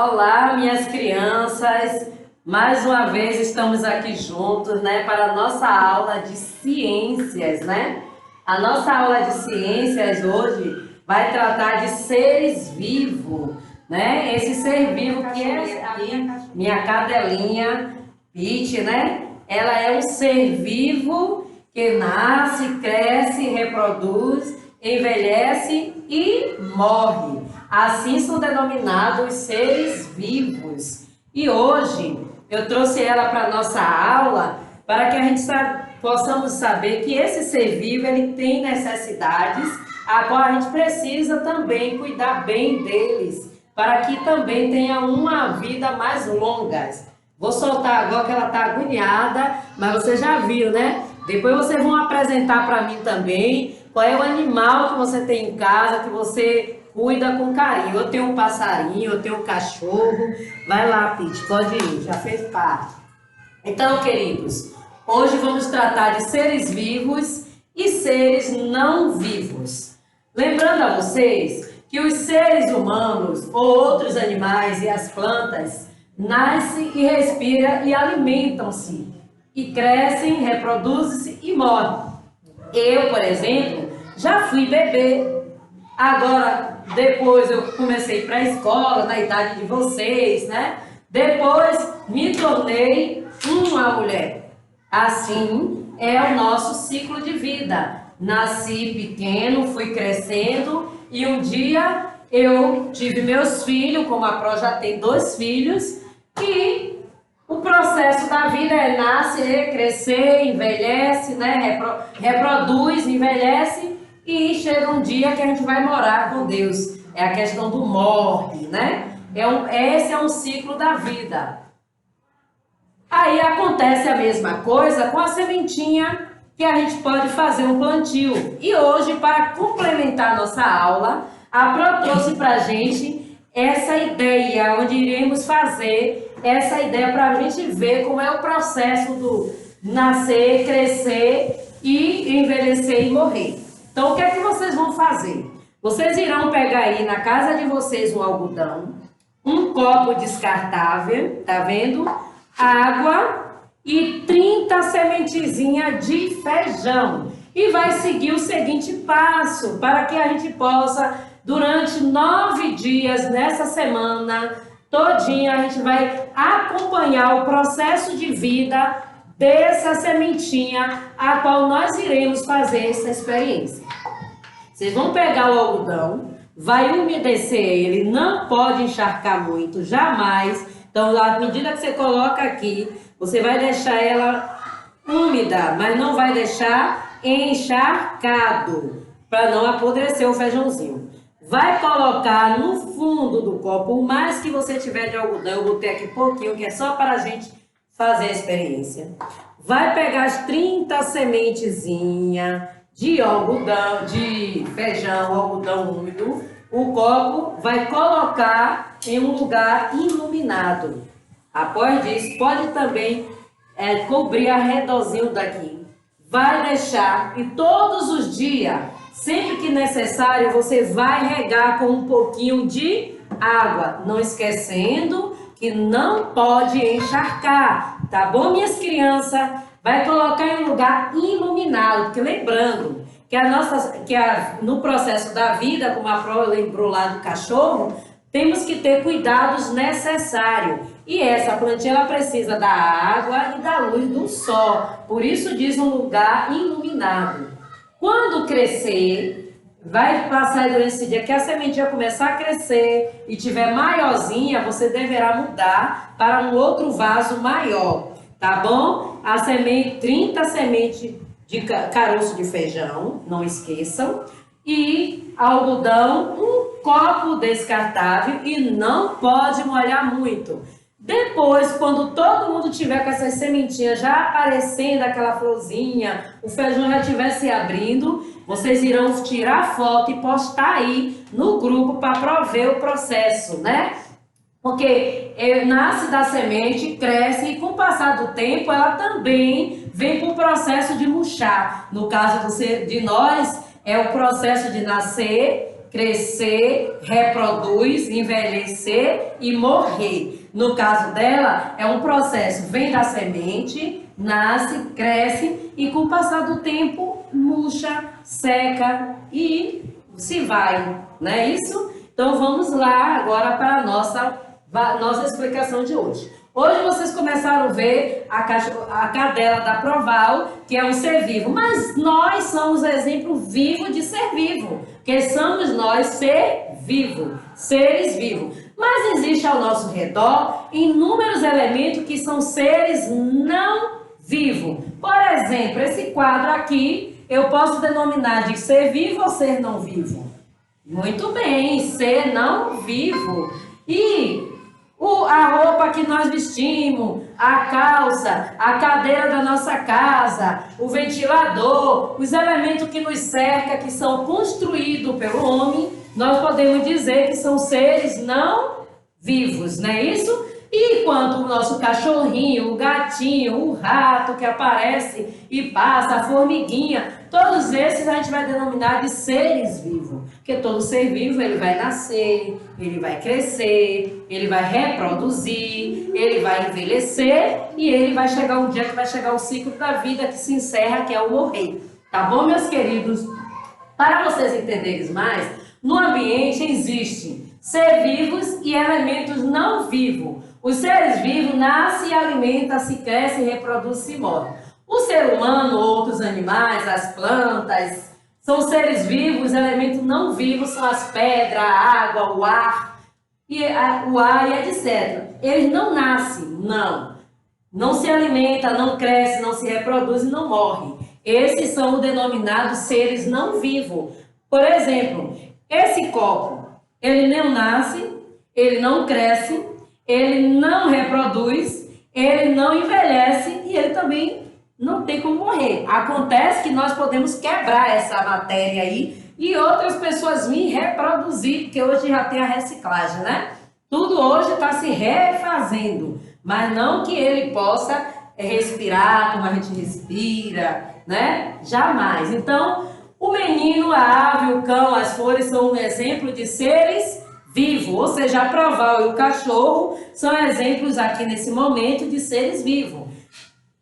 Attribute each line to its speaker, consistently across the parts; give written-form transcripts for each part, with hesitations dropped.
Speaker 1: Olá, minhas crianças! Mais uma vez estamos aqui juntos, né, para a nossa aula de ciências, né? A nossa aula de ciências hoje vai tratar de seres vivos, né? Esse ser vivo que é aqui, minha cadelinha, Pete, né? Ela é um ser vivo que nasce, cresce, reproduz, envelhece e morre. Assim são denominados seres vivos. E hoje eu trouxe ela para a nossa aula para que a gente possamos saber que esse ser vivo ele tem necessidades, a qual a gente precisa também cuidar bem deles, para que também tenha uma vida mais longa. Vou soltar agora que ela está agoniada, mas você já viu, né? Depois vocês vão apresentar para mim também qual é o animal que você tem em casa, que você cuida com carinho. Eu tenho um passarinho, eu tenho um cachorro. Vai lá, Pete, pode ir, já fez parte. Então, queridos, hoje vamos tratar de seres vivos e seres não vivos. Lembrando a vocês que os seres humanos ou outros animais e as plantas nascem e respiram e alimentam-se, e crescem, reproduzem-se e morrem. Eu, por exemplo, já fui bebê. Agora, depois eu comecei para a escola, na idade de vocês, né? Depois me tornei uma mulher. Assim é o nosso ciclo de vida. Nasci pequeno, fui crescendo e um dia eu tive meus filhos, como a Pro já tem 2 filhos, e o processo da vida é nascer, crescer, envelhece, né? Reproduz, envelhece e chega um dia que a gente vai morar com Deus. É a questão do morre, né? Esse é um ciclo da vida. Aí acontece a mesma coisa com a sementinha que a gente pode fazer um plantio. E hoje, para complementar a nossa aula, a Pro trouxe para a gente essa ideia, onde iremos fazer essa ideia para a gente ver como é o processo do nascer, crescer e envelhecer e morrer. Então, o que é que vocês vão fazer? Vocês irão pegar aí na casa de vocês um algodão, um copo descartável, tá vendo? Água e 30 sementezinhas de feijão. E vai seguir o seguinte passo, para que a gente possa, durante 9 dias nessa semana todinha, a gente vai acompanhar o processo de vida dessa sementinha, a qual nós iremos fazer essa experiência. Vocês vão pegar o algodão, vai umedecer ele, não pode encharcar muito, jamais. Então, à medida que você coloca aqui, você vai deixar ela úmida, mas não vai deixar encharcado, para não apodrecer o feijãozinho. Vai colocar no fundo do copo, o mais que você tiver de algodão, eu botei aqui pouquinho, que é só para a gente fazer a experiência. Vai pegar as 30 sementezinhas de algodão, de feijão, algodão úmido. O copo vai colocar em um lugar iluminado. Após isso, pode também cobrir arredorzinho daqui. Vai deixar e todos os dias, sempre que necessário, você vai regar com um pouquinho de água. Não esquecendo que não pode encharcar, tá bom, minhas crianças? Vai colocar em um lugar iluminado, porque lembrando que no processo da vida, como a Pro lembrou lá do cachorro, temos que ter cuidados necessários. E essa plantinha ela precisa da água e da luz do sol. Por isso diz um lugar iluminado. Quando crescer, vai passar durante esse dia que a sementinha começar a crescer e tiver maiorzinha, você deverá mudar para um outro vaso maior, tá bom? 30 sementes de caroço de feijão, não esqueçam, e algodão, um copo descartável e não pode molhar muito. Depois, quando todo mundo tiver com essas sementinhas já aparecendo, aquela florzinha, o feijão já estiver se abrindo, vocês irão tirar foto e postar aí no grupo para prover o processo, né? Porque nasce da semente, cresce e com o passar do tempo ela também vem para o processo de murchar. No caso de nós, é o processo de nascer, crescer, reproduz, envelhecer e morrer. No caso dela, é um processo, vem da semente, nasce, cresce e com o passar do tempo murcha, seca e se vai, não é isso? Então vamos lá agora para a nossa explicação de hoje. Hoje vocês começaram a ver a cadela da Proval, que é um ser vivo, mas nós somos o exemplo vivo de ser vivo, que somos nós ser vivo, seres vivos. Mas existe ao nosso redor inúmeros elementos que são seres não vivos. Por exemplo, esse quadro aqui eu posso denominar de ser vivo ou ser não vivo? Muito bem, ser não vivo. E a roupa que nós vestimos, a calça, a cadeira da nossa casa, o ventilador, os elementos que nos cercam, que são construídos pelo homem, nós podemos dizer que são seres não vivos, não é isso? E quanto o nosso cachorrinho, o gatinho, o rato que aparece e passa, a formiguinha, todos esses a gente vai denominar de seres vivos. Porque todo ser vivo, ele vai nascer, ele vai crescer, ele vai reproduzir, ele vai envelhecer e ele vai chegar um dia que vai chegar o ciclo da vida que se encerra, que é o morrer. Tá bom, meus queridos? Para vocês entenderem mais, no ambiente existe seres vivos e elementos não vivos. Os seres vivos nascem e alimentam, se crescem, reproduzem e morrem. O ser humano, outros animais, as plantas, são seres vivos, elementos não vivos são as pedras, a água, o ar e etc. Eles não nascem, não se alimentam, não crescem, não se reproduzem, não morrem. Esses são os denominados seres não vivos. Por exemplo, esse copo, ele não nasce, ele não cresce, ele não reproduz, ele não envelhece e ele também não tem como morrer. Acontece que nós podemos quebrar essa matéria aí e outras pessoas virem reproduzir, porque hoje já tem a reciclagem, né? Tudo hoje está se refazendo, mas não que ele possa respirar como a gente respira, né? Jamais. Então, o menino, a ave, o cão, as flores são um exemplo de seres vivos, ou seja, a Proval e o cachorro são exemplos aqui nesse momento de seres vivos.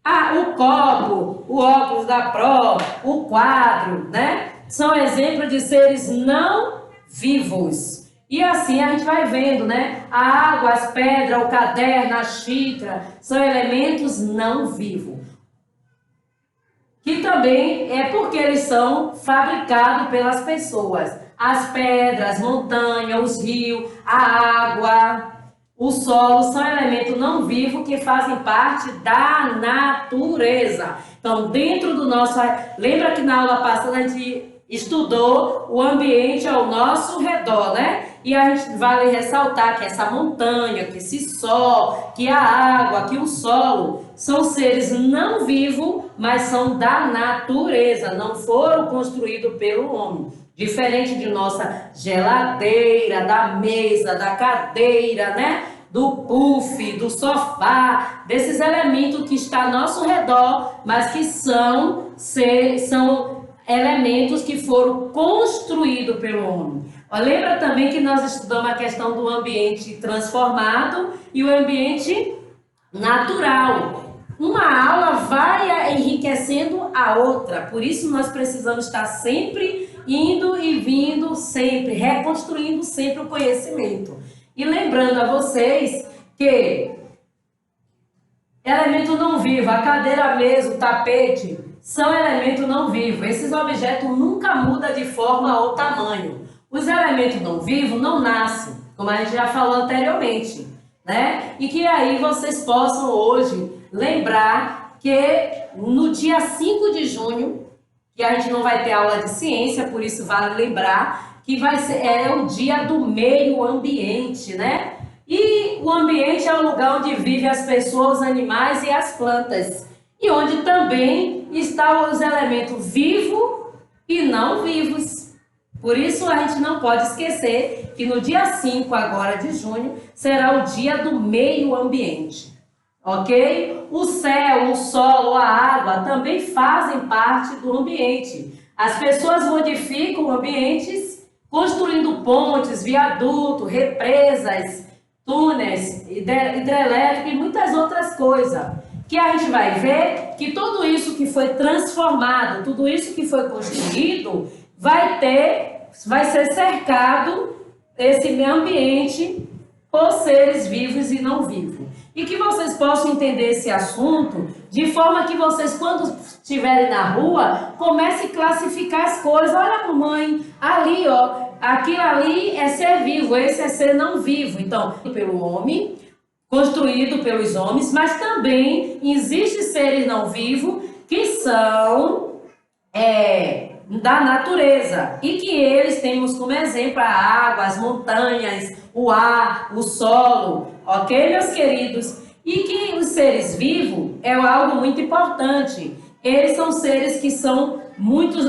Speaker 1: O copo, o óculos da Pro, o quadro, né? São exemplos de seres não vivos. E assim a gente vai vendo, né? A água, as pedras, o caderno, a xícara, são elementos não vivos. Que também é porque eles são fabricados pelas pessoas. As pedras, as montanhas, os rios, a água, o solo são elementos não vivos que fazem parte da natureza. Então, dentro do nosso... Lembra que na aula passada a gente estudou o ambiente ao nosso redor, né? E a gente vale ressaltar que essa montanha, que esse sol, que a água, que o solo são seres não vivos, mas são da natureza, não foram construídos pelo homem. Diferente de nossa geladeira, da mesa, da cadeira, né? Do puff, do sofá, desses elementos que estão ao nosso redor, mas que são elementos que foram construídos pelo homem. Lembra também que nós estudamos a questão do ambiente transformado e o ambiente natural. Uma aula vai enriquecendo a outra, por isso nós precisamos estar sempre indo e vindo, sempre reconstruindo sempre o conhecimento. E lembrando a vocês que elemento não vivo, a cadeira, a mesa, o tapete, são elementos não vivos. Esses objetos nunca mudam de forma ou tamanho. Os elementos não vivos não nascem, como a gente já falou anteriormente, né? E que aí vocês possam hoje lembrar que no dia 5 de junho, que a gente não vai ter aula de ciência, por isso vale lembrar que é o dia do meio ambiente, né? E o ambiente é o lugar onde vivem as pessoas, os animais e as plantas. E onde também estão os elementos vivos e não vivos. Por isso a gente não pode esquecer que no dia 5 agora de junho será o dia do meio ambiente. Ok? O céu, o solo, a água também fazem parte do ambiente. As pessoas modificam ambientes construindo pontes, viadutos, represas, túneis, hidrelétricos e muitas outras coisas. Que a gente vai ver que tudo isso que foi transformado, tudo isso que foi construído, vai ser cercado, esse meio ambiente, por seres vivos e não vivos. E que vocês possam entender esse assunto de forma que vocês, quando estiverem na rua, comecem a classificar as coisas. Olha, mamãe, ali, ó, aquilo ali é ser vivo, esse é ser não vivo. Então, pelo homem, construído pelos homens, mas também existem seres não vivos que são da natureza e que eles temos como exemplo a água, as montanhas, o ar, o solo, ok, meus queridos? E que os seres vivos é algo muito importante. Eles são seres que são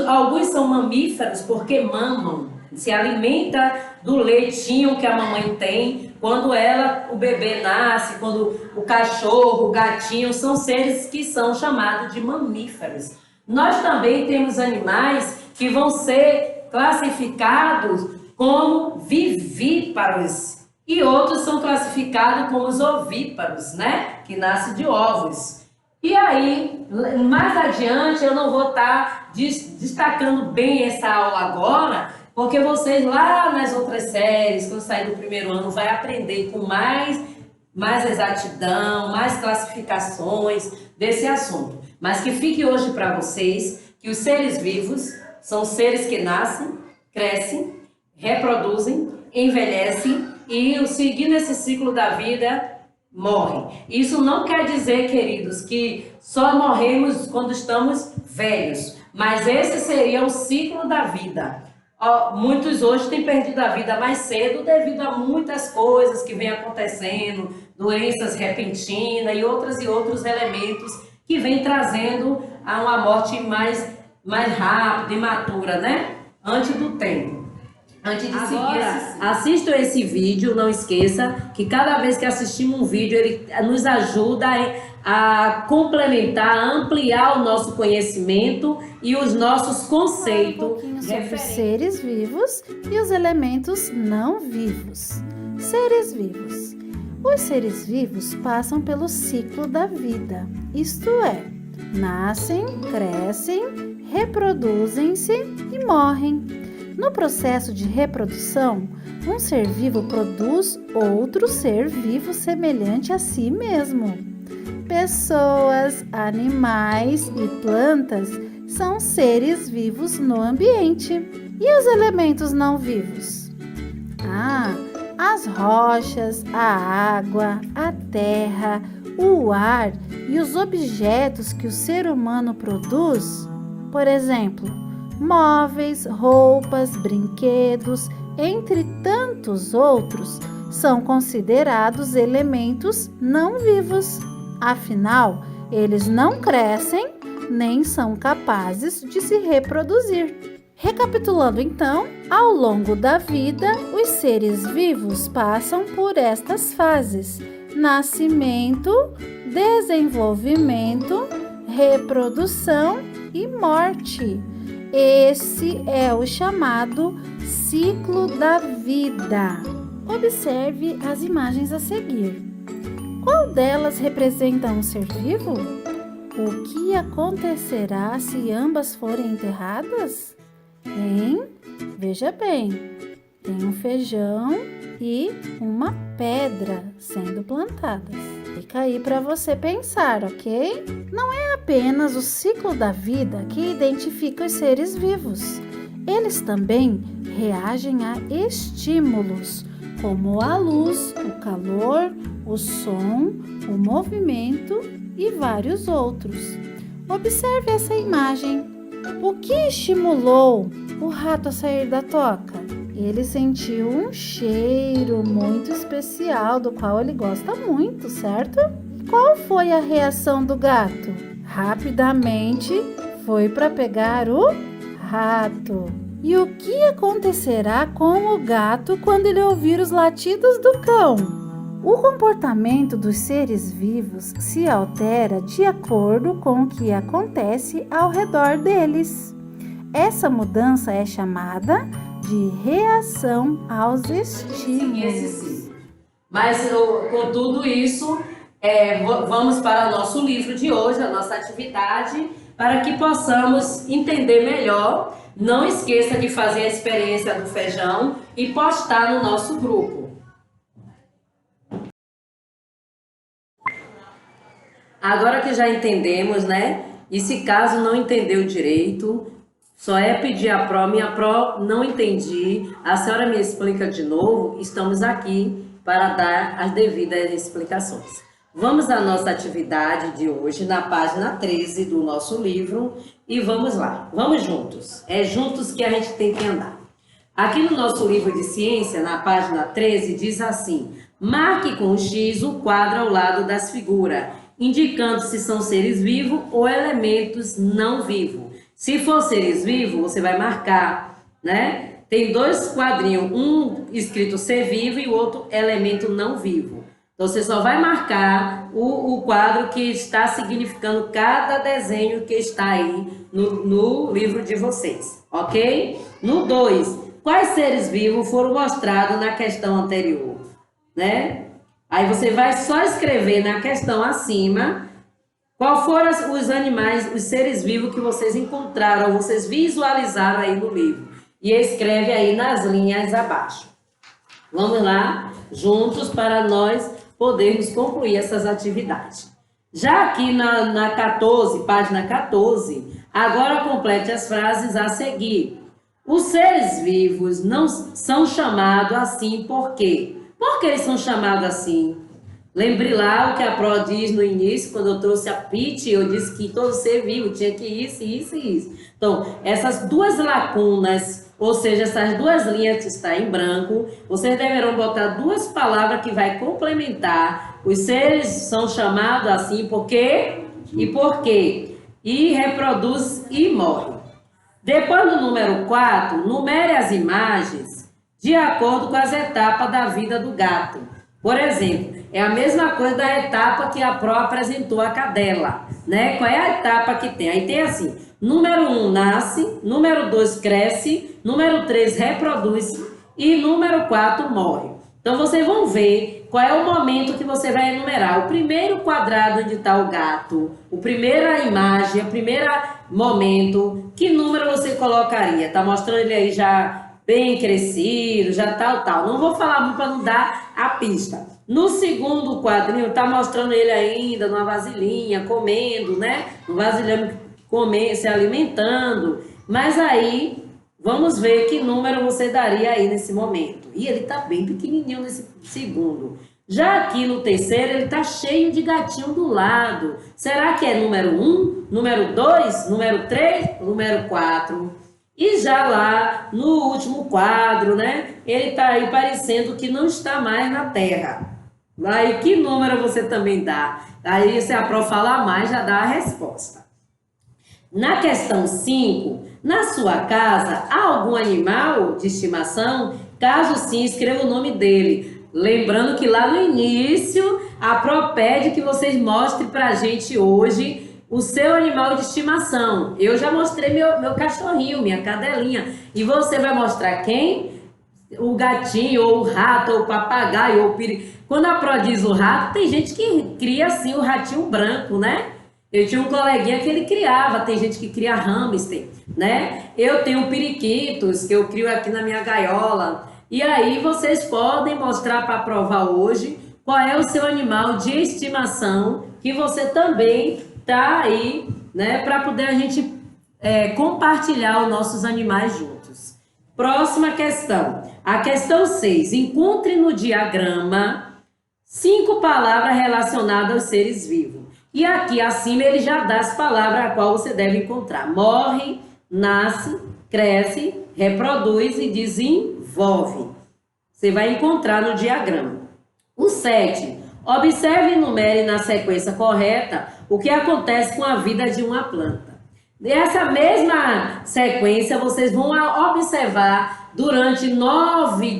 Speaker 1: alguns são mamíferos porque mamam, se alimenta do leitinho que a mamãe tem quando o bebê nasce, quando o cachorro, o gatinho, são seres que são chamados de mamíferos. Nós também temos animais que vão ser classificados como vivíparos e outros são classificados como os ovíparos, né? Que nascem de ovos. E aí, mais adiante, eu não vou estar destacando bem essa aula agora, porque vocês lá nas outras séries, quando sair do primeiro ano, vai aprender com mais exatidão, mais classificações desse assunto. Mas que fique hoje para vocês que os seres vivos são seres que nascem, crescem, reproduzem, envelhecem e, seguindo esse ciclo da vida, morrem. Isso não quer dizer, queridos, que só morremos quando estamos velhos, mas esse seria o ciclo da vida. Muitos hoje têm perdido a vida mais cedo devido a muitas coisas que vêm acontecendo, doenças repentinas e outros elementos que vêm trazendo a uma morte mais rápida, imatura, né? Antes do tempo. Antes de seguir, assistam esse vídeo, não esqueça que cada vez que assistimos um vídeo, ele nos ajuda a complementar, a ampliar o nosso conhecimento e os nossos conceitos.
Speaker 2: Sobre os seres vivos e os elementos não vivos. Seres vivos. Os seres vivos passam pelo ciclo da vida, isto é, nascem, crescem, reproduzem-se e morrem. No processo de reprodução, um ser vivo produz outro ser vivo semelhante a si mesmo. Pessoas, animais e plantas são seres vivos no ambiente. E os elementos não vivos? As rochas, a água, a terra, o ar e os objetos que o ser humano produz, por exemplo, móveis, roupas, brinquedos, entre tantos outros, são considerados elementos não vivos. Afinal, eles não crescem nem são capazes de se reproduzir. Recapitulando então, ao longo da vida, os seres vivos passam por estas fases: nascimento, desenvolvimento, reprodução e morte. Esse é o chamado ciclo da vida. Observe as imagens a seguir. Qual delas representa um ser vivo? O que acontecerá se ambas forem enterradas? Veja bem, tem um feijão e uma pedra sendo plantadas. Fica aí para você pensar, ok? Não é apenas o ciclo da vida que identifica os seres vivos. Eles também reagem a estímulos, como a luz, o calor, o som, o movimento e vários outros. Observe essa imagem. O que estimulou o rato a sair da toca? Ele sentiu um cheiro muito especial, do qual ele gosta muito, certo? Qual foi a reação do gato? Rapidamente foi para pegar o rato. E o que acontecerá com o gato quando ele ouvir os latidos do cão? O comportamento dos seres vivos se altera de acordo com o que acontece ao redor deles. Essa mudança é chamada de reação aos
Speaker 1: Esse
Speaker 2: estímulos.
Speaker 1: sim. Mas com tudo isso, vamos para o nosso livro de hoje, a nossa atividade, para que possamos entender melhor. Não esqueça de fazer a experiência do feijão e postar no nosso grupo. Agora que já entendemos, né? E se caso não entendeu direito, só é pedir a Pro. Minha Pro, não entendi. A senhora me explica de novo. Estamos aqui para dar as devidas explicações. Vamos à nossa atividade de hoje, na página 13 do nosso livro. E vamos lá. Vamos juntos. É juntos que a gente tem que andar. Aqui no nosso livro de ciência, na página 13, diz assim: marque com o X o quadro ao lado das figuras, indicando se são seres vivos ou elementos não vivos. Se for seres vivos, você vai marcar, né? Tem dois quadrinhos, um escrito ser vivo e o outro elemento não vivo. Então, você só vai marcar o quadro que está significando cada desenho que está aí no livro de vocês, ok? No 2, quais seres vivos foram mostrados na questão anterior, né? Aí você vai só escrever na questão acima qual foram os animais, os seres vivos que vocês encontraram, vocês visualizaram aí no livro. E escreve aí nas linhas abaixo. Vamos lá, juntos, para nós podermos concluir essas atividades. Já aqui na 14, página 14, agora complete as frases a seguir. Os seres vivos não são chamados assim por quê? Por que eles são chamados assim? Lembre lá o que a Pro diz no início, quando eu trouxe a Pitty, eu disse que todo ser vivo tinha que isso, isso e isso. Então, essas duas lacunas, ou seja, essas duas linhas que estão em branco, vocês deverão botar duas palavras que vai complementar. Os seres são chamados assim por quê e por quê. E reproduz e morre. Depois do número 4, numere as imagens de acordo com as etapas da vida do gato. Por exemplo, é a mesma coisa da etapa que a Pro apresentou a cadela, né? Qual é a etapa que tem? Aí tem assim, número 1 nasce, número 2 cresce, número 3 reproduz e número 4 morre. Então, vocês vão ver qual é o momento que você vai enumerar. O primeiro quadrado onde está o gato, a primeira imagem, o primeiro momento, que número você colocaria? Está mostrando ele aí já bem crescido, já tal. Não vou falar muito para não dar a pista. No segundo quadrinho, está mostrando ele ainda numa vasilhinha, comendo, né? No vasilhame, comendo, se alimentando. Mas aí, vamos ver que número você daria aí nesse momento. E ele está bem pequenininho nesse segundo. Já aqui no terceiro, ele está cheio de gatinho do lado. Será que é número 1, número 2, número 3, número 4? E já lá no último quadro, né? Ele está aí parecendo que não está mais na Terra. Aí que número você também dá? Aí se a Pro falar mais, já dá a resposta. Na questão 5, na sua casa, há algum animal de estimação? Caso sim, escreva o nome dele. Lembrando que lá no início, a Pro pede que vocês mostrem para a gente hoje o seu animal de estimação. Eu já mostrei meu cachorrinho, minha cadelinha. E você vai mostrar quem? O gatinho, ou o rato, ou o papagaio, ou o periquito. Quando a Pro diz o rato, tem gente que cria assim o ratinho branco, né? Eu tinha um coleguinha que ele criava, tem gente que cria hamster, né? Eu tenho periquitos que eu crio aqui na minha gaiola. E aí vocês podem mostrar para provar hoje qual é o seu animal de estimação que você também tá aí, né, para poder a gente compartilhar os nossos animais juntos. Próxima questão. A questão 6. Encontre no diagrama 5 palavras relacionadas aos seres vivos. E aqui acima ele já dá as palavras a qual você deve encontrar. Morre, nasce, cresce, reproduz e desenvolve. Você vai encontrar no diagrama. O 7. Observe e numere na sequência correta o que acontece com a vida de uma planta. Nessa mesma sequência, vocês vão observar durante 9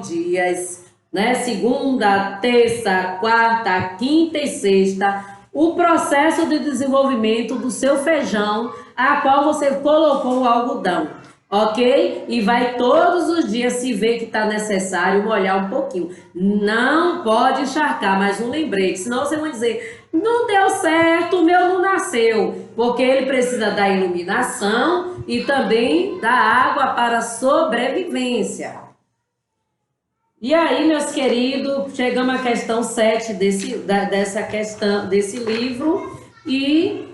Speaker 1: dias, né? Segunda, terça, quarta, quinta e sexta, o processo de desenvolvimento do seu feijão, a qual você colocou o algodão. ok? E vai todos os dias, se ver que está necessário, molhar um pouquinho. Não pode encharcar, mas um lembrete, senão você vai dizer, não deu certo, o meu não nasceu, porque ele precisa da iluminação e também da água para sobrevivência. E aí, meus queridos, chegamos à questão 7 desse livro e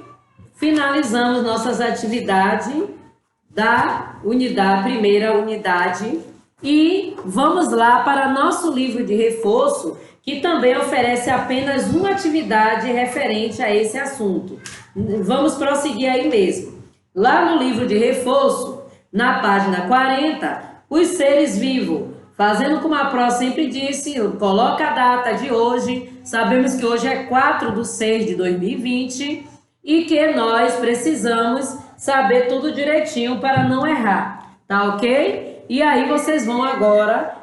Speaker 1: finalizamos nossas atividades da primeira unidade. E vamos lá para nosso livro de reforço, que também oferece apenas uma atividade referente a esse assunto. Vamos prosseguir aí mesmo. Lá no livro de reforço, na página 40, os seres vivos. Fazendo como a Pró sempre disse, coloca a data de hoje, sabemos que hoje é 4/6/2020 e que nós precisamos saber tudo direitinho para não errar, tá ok? E aí vocês vão agora,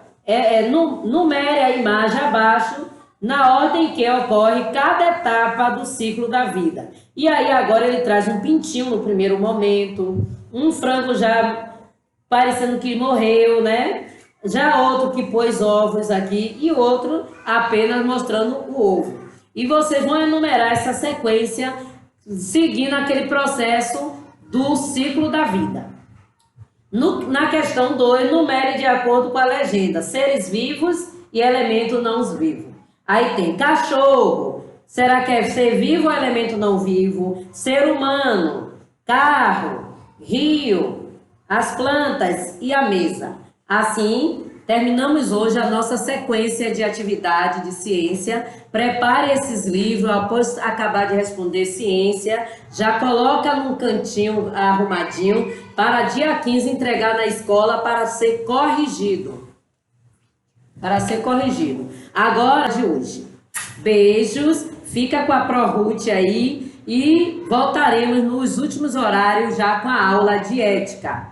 Speaker 1: numere a imagem abaixo, na ordem que ocorre cada etapa do ciclo da vida. E aí agora ele traz um pintinho no primeiro momento, um frango já parecendo que morreu, né? Já outro que pôs ovos aqui e outro apenas mostrando o ovo. E vocês vão enumerar essa sequência seguindo aquele processo do ciclo da vida. Na questão 2, numere de acordo com a legenda, seres vivos e elemento não vivo. Aí tem cachorro, será que é ser vivo ou elemento não vivo? Ser humano, carro, rio, as plantas e a mesa. Assim, terminamos hoje a nossa sequência de atividade de ciência. Prepare esses livros, após acabar de responder ciência, já coloca num cantinho arrumadinho para dia 15 entregar na escola para ser corrigido. Agora de hoje. Beijos, fica com a Pró Ruth aí e voltaremos nos últimos horários já com a aula de ética.